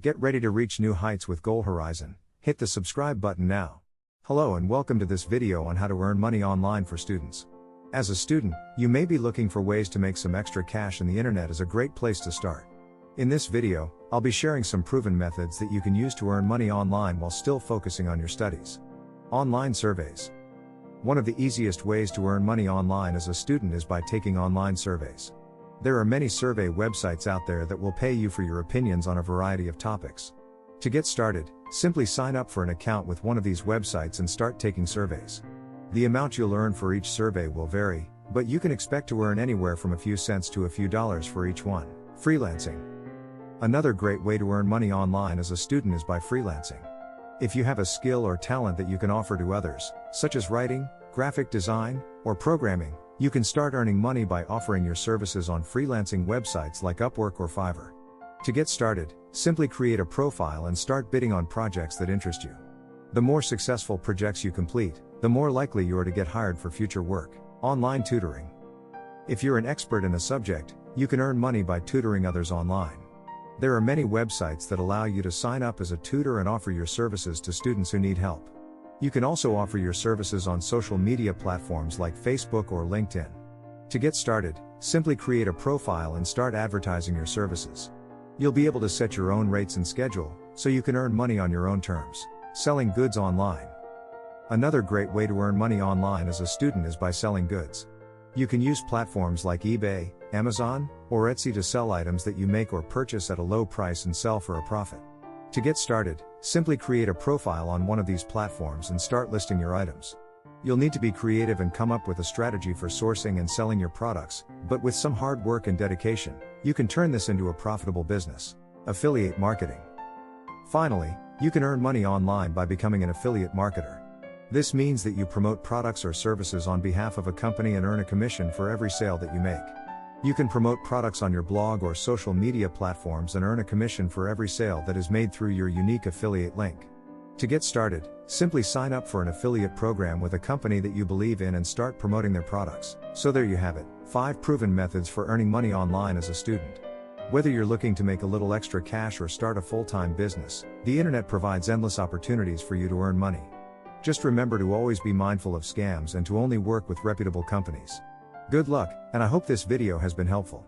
Get ready to reach new heights with Goal Horizon. Hit the subscribe button now. Hello and welcome to this video on how to earn money online for students. As a student, you may be looking for ways to make some extra cash, and the internet is a great place to start. In this video, I'll be sharing some proven methods that you can use to earn money online while still focusing on your studies. Online surveys. One of the easiest ways to earn money online as a student is by taking online surveys. There are many survey websites out there that will pay you for your opinions on a variety of topics. To get started, simply sign up for an account with one of these websites and start taking surveys. The amount you'll earn for each survey will vary, but you can expect to earn anywhere from a few cents to a few dollars for each one. Freelancing. Another great way to earn money online as a student is by freelancing. If you have a skill or talent that you can offer to others, such as writing, graphic design, or programming, you can start earning money by offering your services on freelancing websites like Upwork or Fiverr. To get started, simply create a profile and start bidding on projects that interest you. The more successful projects you complete, the more likely you are to get hired for future work. Online tutoring. If you're an expert in a subject, you can earn money by tutoring others online. There are many websites that allow you to sign up as a tutor and offer your services to students who need help. You can also offer your services on social media platforms like Facebook or LinkedIn. To get started, simply create a profile and start advertising your services. You'll be able to set your own rates and schedule, so you can earn money on your own terms. Selling goods online. Another great way to earn money online as a student is by selling goods. You can use platforms like eBay, Amazon, or Etsy to sell items that you make or purchase at a low price and sell for a profit. To get started, simply create a profile on one of these platforms and start listing your items. You'll need to be creative and come up with a strategy for sourcing and selling your products, but with some hard work and dedication, you can turn this into a profitable business. Affiliate marketing. Finally, you can earn money online by becoming an affiliate marketer. This means that you promote products or services on behalf of a company and earn a commission for every sale that you make. You can promote products on your blog or social media platforms and earn a commission for every sale that is made through your unique affiliate link. To get started, simply sign up for an affiliate program with a company that you believe in and start promoting their products. So there you have it, 5 proven methods for earning money online as a student. Whether you're looking to make a little extra cash or start a full-time business, the internet provides endless opportunities for you to earn money. Just remember to always be mindful of scams and to only work with reputable companies. Good luck, and I hope this video has been helpful.